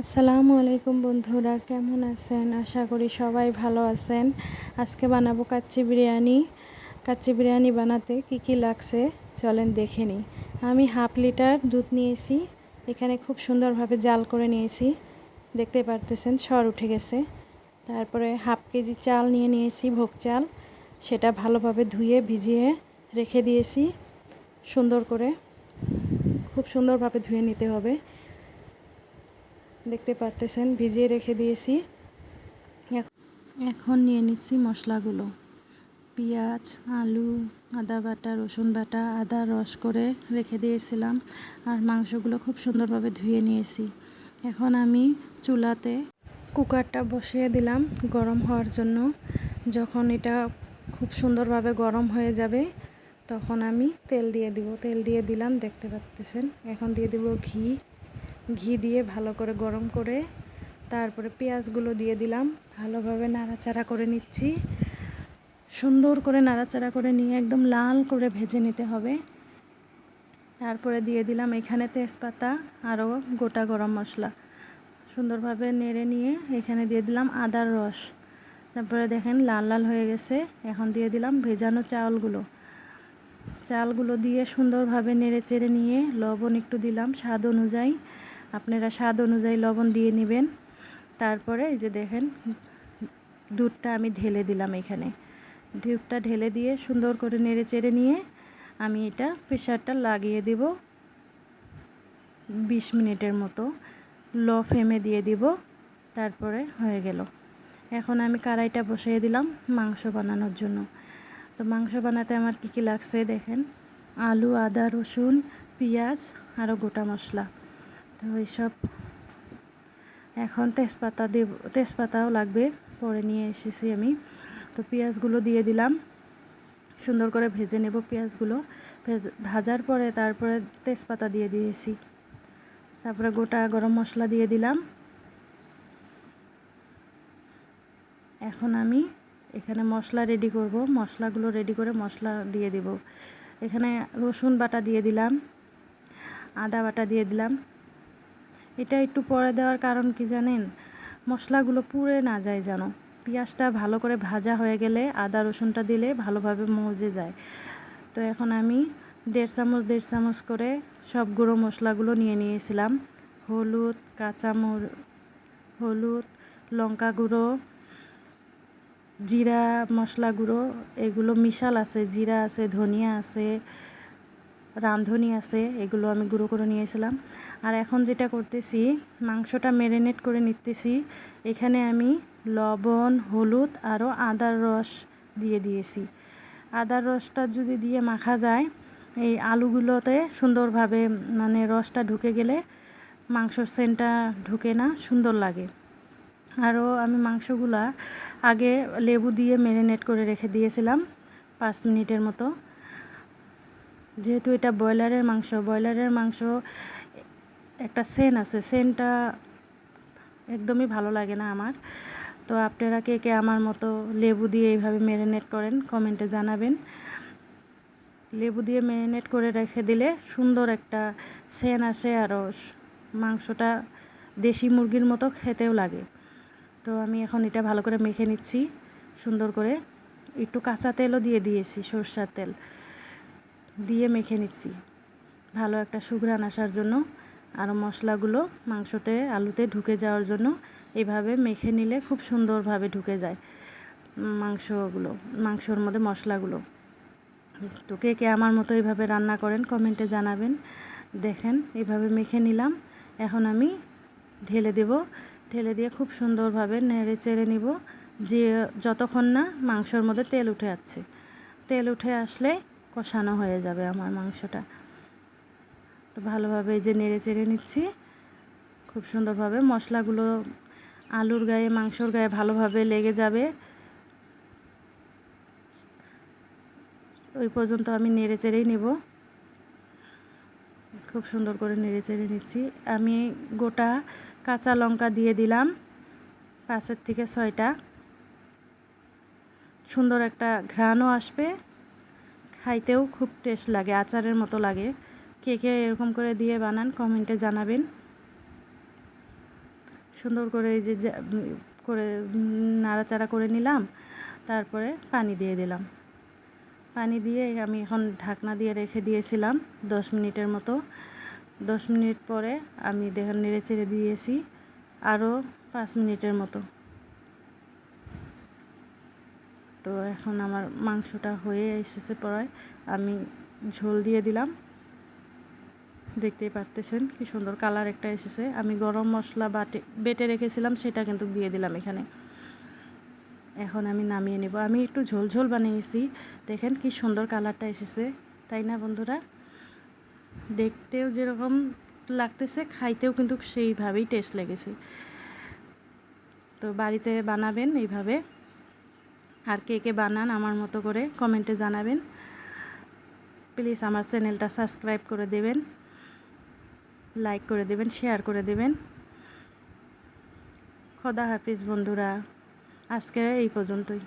আসসালামু আলাইকুম বন্ধুরা, কেমন আছেন? আশা করি সবাই ভালো আছেন। আজকে বানাবো কাচ্চি বিরিয়ানি। কাচ্চি বিরিয়ানি বানাতে কি কি লাগছে চলেন দেখে নিই। আমি হাফ লিটার দুধ নিয়েছি, এখানে খুব সুন্দরভাবে জাল করে নিয়েছি, দেখতে পারতেছেন সর উঠে গেছে। তারপরে হাফ কেজি চাল নিয়েছি, ভোগ চাল, সেটা ভালোভাবে ধুয়ে ভিজিয়ে রেখে দিয়েছি সুন্দর করে, খুব সুন্দরভাবে ধুয়ে নিতে হবে। দেখতে পারতেছেন ভিজিয়ে রেখে দিয়েছি। এখন নিয়ে নিচ্ছি মশলাগুলো। পেঁয়াজ, আলু, আদা বাটা, রসুন বাটা, আদা রস করে রেখে দিয়েছিলাম, আর মাংসগুলো খুব সুন্দরভাবে ধুয়ে নিয়েছি। এখন আমি চুলাতে কুকারটা বসিয়ে দিলাম গরম হওয়ার জন্য। যখন এটা খুব সুন্দরভাবে গরম হয়ে যাবে তখন আমি তেল দিয়ে দিলাম, দেখতে পাচ্ছেন। এখন দিয়ে দেব ঘি দিয়ে ভালো করে গরম করে তারপরে পেঁয়াজগুলো দিয়ে দিলাম, ভালোভাবে নাড়াচাড়া করে নিচ্ছি। সুন্দর করে নাড়াচাড়া করে নিয়ে একদম লাল করে ভেজে নিতে হবে। তারপরে দিয়ে দিলাম এখানে তেজপাতা আরও গোটা গরম মশলা, সুন্দরভাবে নেড়ে নিয়ে এখানে দিয়ে দিলাম আদার রস। তারপরে দেখেন লাল লাল হয়ে গেছে। এখন দিয়ে দিলাম ভেজানো চালগুলো দিয়ে সুন্দরভাবে নেড়ে চেড়ে নিয়ে লবণ একটু দিলাম স্বাদ অনুযায়ী, আপনারা স্বাদ অনুযায়ী লবণ দিয়ে নেবেন। তারপরে এই যে দেখেন দুধটা আমি ঢেলে দিলাম, এখানে দুধটা ঢেলে দিয়ে সুন্দর করে নেড়ে চেড়ে নিয়ে আমি এটা প্রেশারটা লাগিয়ে দেব 20 মিনিটের মতো, লো ফ্লেমে দিয়ে দিব। তারপরে হয়ে গেল। এখন আমি কড়াইটা বসিয়ে দিলাম মাংস বানানোর জন্য। তো মাংস বানাতে আমার কী কী লাগছে দেখেন, আলু, আদা, রসুন, পেঁয়াজ আরও গোটা মশলা। তো এইসব এখন তেজপাতাও লাগবে, পরে নিয়ে এসেছি আমি। তো পেঁয়াজগুলো দিয়ে দিলাম, সুন্দর করে ভেজে নেব পেঁয়াজগুলো। ভাজার পরে তারপরে তেজপাতা দিয়ে দিয়েছি, তারপরে গোটা গরম মশলা দিয়ে দিলাম। এখন আমি এখানে মশলা রেডি করব, মশলাগুলো রেডি করে মশলা দিয়ে দেব। এখানে রসুন বাটা দিয়ে দিলাম, আদা বাটা দিয়ে দিলাম। এটা একটু পরে দেওয়ার কারণ কি জানেন, মশলাগুলো পুড়ে না যায় যেন। পেঁয়াজটা ভালো করে ভাজা হয়ে গেলে আদা রসুনটা দিলে ভালোভাবে মজে যায়। তো এখন আমি 1.5 চামচ করে সব গুঁড়ো মশলাগুলো নিয়ে নিয়েছিলাম। হলুদ, লঙ্কা গুঁড়ো, জিরা মশলা গুঁড়ো, এগুলো মিশাল আছে, জিরা আছে, ধনিয়া আছে, রাঁধুনি আছে, এগুলো আমি গুঁড়ো করে নিয়েছিলাম। আর এখন যেটা করতেছি, মাংসটা ম্যারিনেট করে নিতেছি। এখানে আমি লবণ, হলুদ আরও আদার রস দিয়ে দিয়েছি। আদার রসটা যদি দিয়ে মাখা যায়, এই আলুগুলোতে সুন্দরভাবে মানে রসটা ঢুকে গেলে মাংসর সেন্টটা ঢুকে না, সুন্দর লাগে। আরও আমি মাংসগুলা আগে লেবু দিয়ে ম্যারিনেট করে রেখে দিয়েছিলাম 5 মিনিটের মতো। যেহেতু এটা ব্রয়লারের মাংস একটা সেন্ট আছে, সেন্টটা একদমই ভালো লাগে না আমার। তো আপনারা কে কে আমার মতো লেবু দিয়ে এইভাবে ম্যারিনেট করেন কমেন্টে জানাবেন। লেবু দিয়ে ম্যারিনেট করে রেখে দিলে সুন্দর একটা সেন্ট আসে, আরও মাংসটা দেশি মুরগির মতো খেতেও লাগে। তো আমি এখন এটা ভালো করে মেখে নিচ্ছি সুন্দর করে। একটু কাঁচা তেলও দিয়ে দিয়েছি, সরষের তেল দিয়ে মেখে নিচ্ছি ভালো একটা সুঘ্রাণ আসার জন্য, আরও মশলাগুলো মাংসতে আলুতে ঢুকে যাওয়ার জন্য। এইভাবে মেখে নিলে খুব সুন্দরভাবে ঢুকে যায় মাংসর মধ্যে মশলাগুলো। তো কে কে আমার মতো এইভাবে রান্না করেন কমেন্টে জানাবেন। দেখেন এইভাবে মেখে নিলাম, এখন আমি ঢেলে দিয়ে খুব সুন্দরভাবে নেড়ে চেড়ে নিব, যে যতক্ষণ না মাংসর মধ্যে তেল উঠে আসছে। তেল উঠে আসলে কষানো হয়ে যাবে আমার মাংসটা। তো ভালোভাবে এই যে নেড়ে চেড়ে নিচ্ছি খুব সুন্দরভাবে, মশলাগুলো আলুর গায়ে মাংসর গায়ে ভালোভাবে লেগে যাবে, ওই পর্যন্ত আমি নেড়ে চেড়েই নেব। খুব সুন্দর করে নেড়ে চেড়ে নিচ্ছি। আমি গোটা কাঁচা লঙ্কা দিয়ে দিলাম 5 থেকে 6টা, সুন্দর একটা ঘ্রাণও আসবে, খাইতেও খুব টেস্ট লাগে, আচারের মতো লাগে। কে কে এরকম করে দিয়ে বানান কমেন্টে জানাবেন। সুন্দর করে এই যে করে নাড়াচাড়া করে নিলাম, তারপরে পানি দিয়ে দিলাম। পানি দিয়ে আমি এখন ঢাকনা দিয়ে রেখে দিয়েছিলাম 10 মিনিটের মতো। 10 মিনিট পরে আমি দেখেন নেড়ে চেড়ে দিয়েছি আরও 5 মিনিটের মতো। তো এখন আমার মাংসটা হয়ে এসেছে, পরে আমি ঝোল দিয়ে দিলাম। দেখতেই পারতেছেন কি সুন্দর কালার একটা এসেছে। আমি গরম মশলা বেটে রেখেছিলাম, সেটা কিন্তু দিয়ে দিলাম এখানে। এখন আমি নামিয়ে নেব। আমি একটু ঝোল ঝোল বানিয়েছি, দেখেন কি সুন্দর কালারটা এসেছে, তাই না বন্ধুরা? দেখতেও যেরকম লাগতেছে, খাইতেও কিন্তু সেইভাবেই টেস্ট লেগেছে। তো বাড়িতে বানাবেন এইভাবে। আর কে কে বানান আমার মতো করে কমেন্টে জানাবেন। প্লিজ আমার চ্যানেলটা সাবস্ক্রাইব করে দেবেন, লাইক করে দেবেন, শেয়ার করে দেবেন। খোদা হাফিজ বন্ধুরা, আজকে এই পর্যন্তই।